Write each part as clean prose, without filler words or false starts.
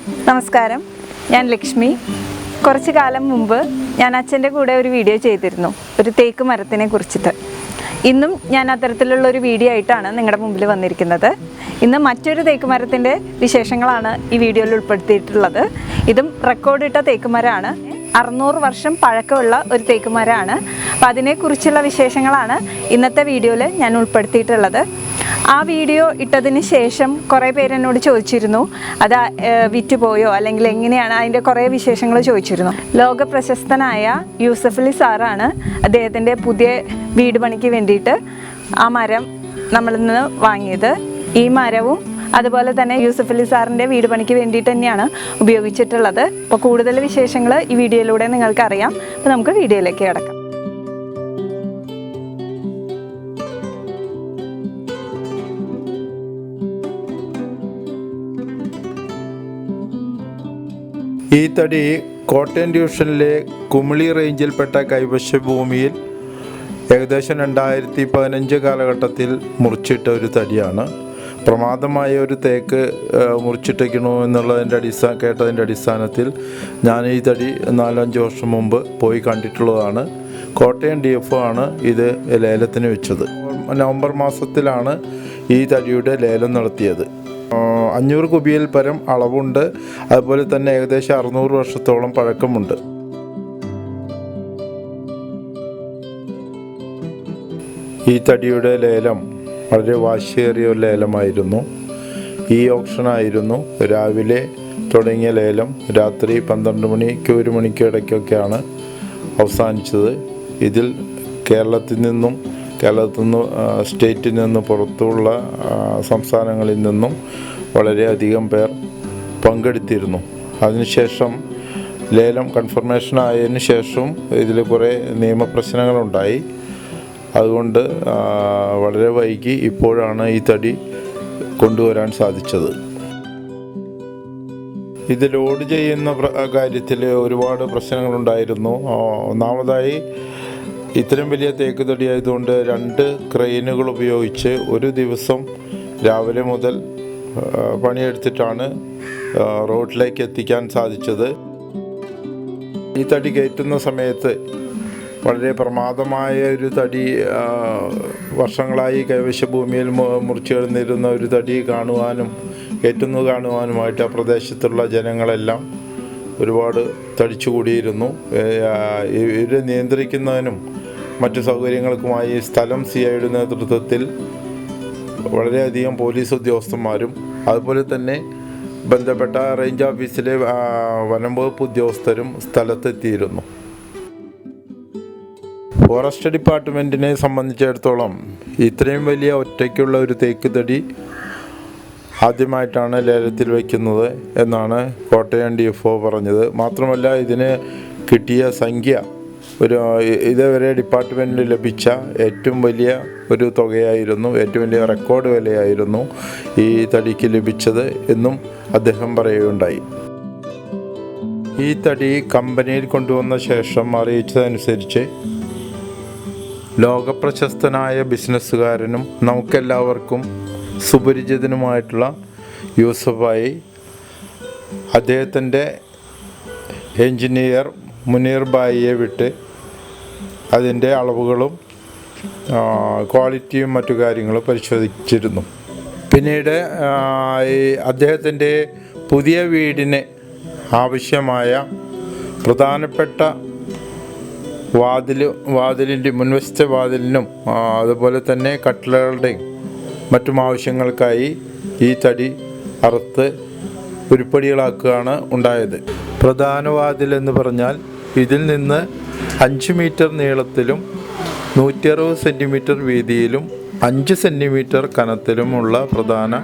നമസ്കാരം, ഞാൻ ലക്ഷ്മി. കുറച്ച് കാലം മുമ്പ് ഞാൻ അച്ഛൻ്റെ കൂടെ ഒരു വീഡിയോ ചെയ്തിരുന്നു, ഒരു തേക്ക് മരത്തിനെ കുറിച്ചിട്ട്. ഇന്നും ഞാൻ അത്തരത്തിലുള്ള ഒരു വീഡിയോ ആയിട്ടാണ് നിങ്ങളുടെ മുമ്പിൽ വന്നിരിക്കുന്നത്. ഇന്ന് മറ്റൊരു തേക്ക് മരത്തിൻ്റെ വിശേഷങ്ങളാണ് ഈ വീഡിയോയിൽ ഉൾപ്പെടുത്തിയിട്ടുള്ളത്. ഇതും റെക്കോർഡിട്ട തേക്ക് മരമാണ്. 600 വർഷം പഴക്കമുള്ള ഒരു തേക്ക് മരമാണ്. അപ്പം അതിനെക്കുറിച്ചുള്ള വിശേഷങ്ങളാണ് ഇന്നത്തെ വീഡിയോയിൽ ഞാൻ ഉൾപ്പെടുത്തിയിട്ടുള്ളത്. ആ വീഡിയോ ഇട്ടതിന് ശേഷം കുറേ പേര് എന്നോട് ചോദിച്ചിരുന്നു, അത് വിറ്റുപോയോ അല്ലെങ്കിൽ എങ്ങനെയാണ്, അതിൻ്റെ കുറേ വിശേഷങ്ങൾ ചോദിച്ചിരുന്നു. ലോക പ്രശസ്തനായ യൂസഫ് അലി സാറാണ് അദ്ദേഹത്തിൻ്റെ പുതിയ വീട് പണിക്ക് വേണ്ടിയിട്ട് ആ മരം നമ്മളിൽ നിന്ന് വാങ്ങിയത്. ഈ മരവും അതുപോലെ തന്നെ യൂസഫ് അലി സാറിൻ്റെ വീട് പണിക്ക് വേണ്ടിയിട്ട് തന്നെയാണ് ഉപയോഗിച്ചിട്ടുള്ളത്. അപ്പോൾ കൂടുതൽ വിശേഷങ്ങൾ ഈ വീഡിയോയിലൂടെ നിങ്ങൾക്ക് അറിയാം. അപ്പോൾ നമുക്ക് വീഡിയോയിലേക്ക് കിടക്കാം. ഈ തടി കോട്ടയം ഡിവിഷനിലെ കുമിളി റേഞ്ചിൽപ്പെട്ട കൈവശ ഭൂമിയിൽ ഏകദേശം 2015 കാലഘട്ടത്തിൽ മുറിച്ചിട്ട ഒരു തടിയാണ്. പ്രമാദമായ ഒരു തേക്ക് മുറിച്ചിട്ടേക്കണു എന്നുള്ളതിൻ്റെ കേട്ടതിൻ്റെ അടിസ്ഥാനത്തിൽ ഞാൻ ഈ തടി 4-5 വർഷം മുമ്പ് പോയി കണ്ടിട്ടുള്ളതാണ്. കോട്ടയം DFO ആണ് ഇത് ലേലത്തിന് വെച്ചത്. നവംബർ മാസത്തിലാണ് ഈ തടിയുടെ ലേലം നടത്തിയത്. 500 കുബിയിൽ പരം അളവുണ്ട്. അതുപോലെ തന്നെ ഏകദേശം 600 വർഷത്തോളം പഴക്കമുണ്ട്. ഈ തടിയുടെ ലേലം വളരെ വാശിയേറിയ ഒരു ലേലമായിരുന്നു. ഈ ഓപ്ഷനായിരുന്നു. രാവിലെ തുടങ്ങിയ ലേലം രാത്രി 12 മണിക്ക് 1 മണിക്ക് ഇടയ്ക്കൊക്കെയാണ് അവസാനിച്ചത്. ഇതിൽ കേരളത്തിൽ നിന്നും സ്റ്റേറ്റിൽ നിന്നും പുറത്തുള്ള സംസ്ഥാനങ്ങളിൽ നിന്നും വളരെയധികം പേർ പങ്കെടുത്തിരുന്നു. അതിനുശേഷം ലേലം കൺഫർമേഷൻ ആയതിനു ശേഷം ഇതിൽ കുറേ നിയമപ്രശ്നങ്ങളുണ്ടായി. അതുകൊണ്ട് വളരെ വൈകി ഇപ്പോഴാണ് ഈ തടി കൊണ്ടുവരാൻ സാധിച്ചത്. ഇത് ലോഡ് ചെയ്യുന്ന കാര്യത്തിൽ ഒരുപാട് പ്രശ്നങ്ങളുണ്ടായിരുന്നു. ഒന്നാമതായി ഇത്രയും വലിയ തേക്ക് തടി ആയതുകൊണ്ട് 2 ക്രെയിനുകൾ ഉപയോഗിച്ച് ഒരു ദിവസം രാവിലെ മുതൽ പണിയെടുത്തിട്ടാണ് റോഡിലേക്ക് എത്തിക്കാൻ സാധിച്ചത്. ഈ തടി കയറ്റുന്ന സമയത്ത് വളരെ പ്രമാദമായ ഒരു തടി, വർഷങ്ങളായി കൈവശ ഭൂമിയിൽ മുറിച്ചു കിടന്നിരുന്ന ഒരു തടി കാണുവാനുമായിട്ട് ആ പ്രദേശത്തുള്ള ജനങ്ങളെല്ലാം ഒരുപാട് തടിച്ചുകൂടിയിരുന്നു. ഇവരെ നിയന്ത്രിക്കുന്നതിനും മറ്റു സൗകര്യങ്ങൾക്കുമായി സ്ഥലം CIയുടെ നേതൃത്വത്തിൽ വളരെയധികം പോലീസ് ഉദ്യോഗസ്ഥന്മാരും അതുപോലെ തന്നെ ബന്ധപ്പെട്ട റേഞ്ച് ഓഫീസിലെ വനം വകുപ്പ് ഉദ്യോഗസ്ഥരും സ്ഥലത്തെത്തിയിരുന്നു. ഫോറസ്റ്റ് ഡിപ്പാർട്ട്മെൻറ്റിനെ സംബന്ധിച്ചിടത്തോളം ഇത്രയും വലിയ ഒറ്റയ്ക്കുള്ള ഒരു തേക്ക് തടി ആദ്യമായിട്ടാണ് ലേലത്തിൽ വയ്ക്കുന്നത് എന്നാണ് കോട്ടയം DFO പറഞ്ഞത്. മാത്രമല്ല ഇതിന് കിട്ടിയ സംഖ്യ ഇതുവരെ ഡിപ്പാർട്ട്മെൻറ്റിന് ലഭിച്ച ഏറ്റവും വലിയ ഒരു തുകയായിരുന്നു, ഏറ്റവും വലിയ റെക്കോർഡ് വിലയായിരുന്നു ഈ തടിക്ക് ലഭിച്ചത് എന്നും അദ്ദേഹം പറയുകയുണ്ടായി. ഈ തടി കമ്പനിയിൽ കൊണ്ടുവന്ന ശേഷം അറിയിച്ചതനുസരിച്ച് ലോകപ്രശസ്തനായ ബിസിനസ്സുകാരനും നമുക്കെല്ലാവർക്കും സുപരിചിതനുമായിട്ടുള്ള യൂസഫായി അദ്ദേഹത്തിൻ്റെ എൻജിനീയർ മുനീർ ബായിയെ വിട്ട് അതിൻ്റെ അളവുകളും ക്വാളിറ്റിയും മറ്റു കാര്യങ്ങളും പരിശോധിച്ചിരുന്നു. പിന്നീട് അദ്ദേഹത്തിൻ്റെ പുതിയ വീടിന് ആവശ്യമായ പ്രധാനപ്പെട്ട വാതിലിൻ്റെ മുൻവശത്തെ വാതിലിനും അതുപോലെ തന്നെ കട്ടിലകളുടെയും മറ്റും ആവശ്യങ്ങൾക്കായി ഈ തടി അറുത്ത് ഉരുപ്പടികളാക്കുകയാണ് ഉണ്ടായത്. പ്രധാന വാതിൽ എന്ന് പറഞ്ഞാൽ ഇതിൽ നിന്ന് 5 മീറ്റർ നീളത്തിലും 160 സെൻറ്റിമീറ്റർ വീതിയിലും 5 സെൻറ്റിമീറ്റർ കനത്തിലുമുള്ള പ്രധാന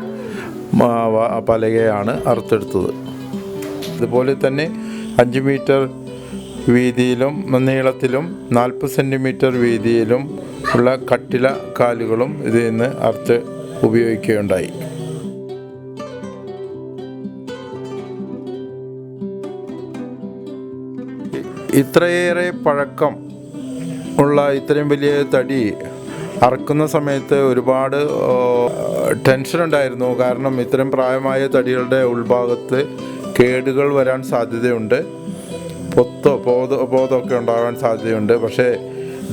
പലകയാണ് അറുത്തെടുത്തത്. അതുപോലെ തന്നെ 5 മീറ്റർ വീതിയിലും നീളത്തിലും 40 സെൻറ്റിമീറ്റർ വീതിയിലും ഉള്ള കട്ടില കാലുകളും ഇതിൽ നിന്ന് അറുത്ത് ഉപയോഗിക്കുകയുണ്ടായി. ഇത്രയേറെ പഴക്കം ഉള്ള ഇത്രയും വലിയ തടി അറക്കുന്ന സമയത്ത് ഒരുപാട് ടെൻഷൻ ഉണ്ടായിരുന്നു. കാരണം ഇത്രയും പ്രായമായ തടികളുടെ ഉൾഭാഗത്ത് കേടുകൾ വരാൻ സാധ്യതയുണ്ട്, ബോധമൊക്കെ ഉണ്ടാകാൻ സാധ്യതയുണ്ട്. പക്ഷേ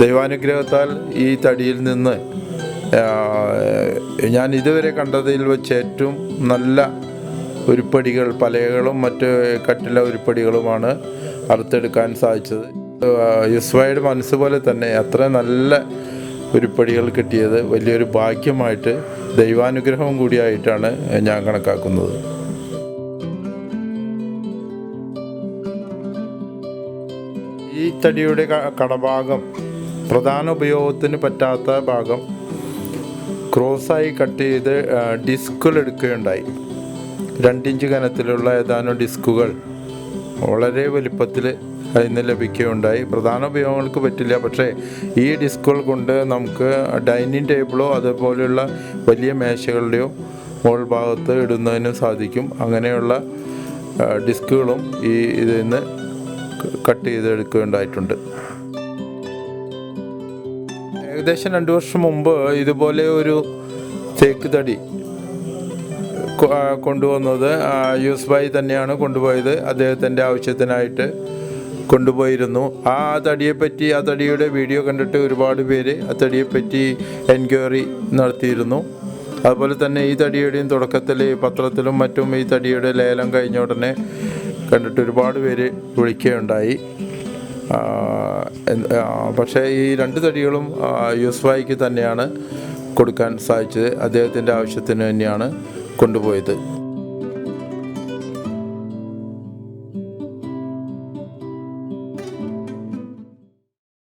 ദൈവാനുഗ്രഹത്താൽ ഈ തടിയിൽ നിന്ന് ഞാൻ ഇതുവരെ കണ്ടതിൽ വെച്ച് ഏറ്റവും നല്ല ഉരുപ്പടികൾ, പലകളും മറ്റ് കട്ടില ഉരുപ്പടികളുമാണ് അറുത്തെടുക്കാൻ സാധിച്ചത്. യുസ്വയുടെ മനസ്സ് പോലെ തന്നെ അത്ര നല്ല ഉരുപ്പടികൾ കിട്ടിയത് വലിയൊരു ഭാഗ്യമായിട്ട്, ദൈവാനുഗ്രഹവും കൂടിയായിട്ടാണ് ഞാൻ കണക്കാക്കുന്നത്. ഈ തടിയുടെ കടഭാഗം, പ്രധാന ഉപയോഗത്തിന് പറ്റാത്ത ഭാഗം ക്രോസായി കട്ട് ചെയ്ത് ഡിസ്കുകൾ എടുക്കുകയുണ്ടായി. 2 ഇഞ്ച് കനത്തിലുള്ള ഏതാനും ഡിസ്കുകൾ വളരെ വലിപ്പത്തിൽ അതിൽ നിന്ന് ലഭിക്കുകയുണ്ടായി. പ്രധാന ഉപയോഗങ്ങൾക്ക് പറ്റില്ല, പക്ഷേ ഈ ഡിസ്കുകൾ കൊണ്ട് നമുക്ക് ഡൈനിങ് ടേബിളോ അതുപോലെയുള്ള വലിയ മേശകളുടെയോ മുകൾ ഭാഗത്ത് ഇടുന്നതിന് സാധിക്കും. അങ്ങനെയുള്ള ഡിസ്കുകളും ഇതിൽ നിന്ന് കട്ട് ചെയ്തെടുക്കുകയുണ്ടായിട്ടുണ്ട്. ഏകദേശം 2 വർഷം മുമ്പ് ഇതുപോലെ ഒരു തേക്ക് തടി കൊണ്ടുവന്നത് യൂസ്ബായി തന്നെയാണ് കൊണ്ടുപോയത്. അദ്ദേഹത്തിൻ്റെ ആവശ്യത്തിനായിട്ട് കൊണ്ടുപോയിരുന്നു. ആ തടിയുടെ വീഡിയോ കണ്ടിട്ട് ഒരുപാട് പേര് ആ തടിയെപ്പറ്റി എൻക്വയറി നടത്തിയിരുന്നു. അതുപോലെ തന്നെ ഈ തടിയുടെയും തുടക്കത്തിൽ പത്രത്തിലും മറ്റും ഈ തടിയുടെ ലേലം കഴിഞ്ഞ ഉടനെ കണ്ടിട്ട് ഒരുപാട് പേര് വിളിക്കുകയുണ്ടായി. പക്ഷേ ഈ 2 തടികളും യൂസ്ബായിക്ക് തന്നെയാണ് കൊടുക്കാൻ സാധിച്ചത്. അദ്ദേഹത്തിൻ്റെ ആവശ്യത്തിന് തന്നെയാണ് കൊണ്ടുപോയത്.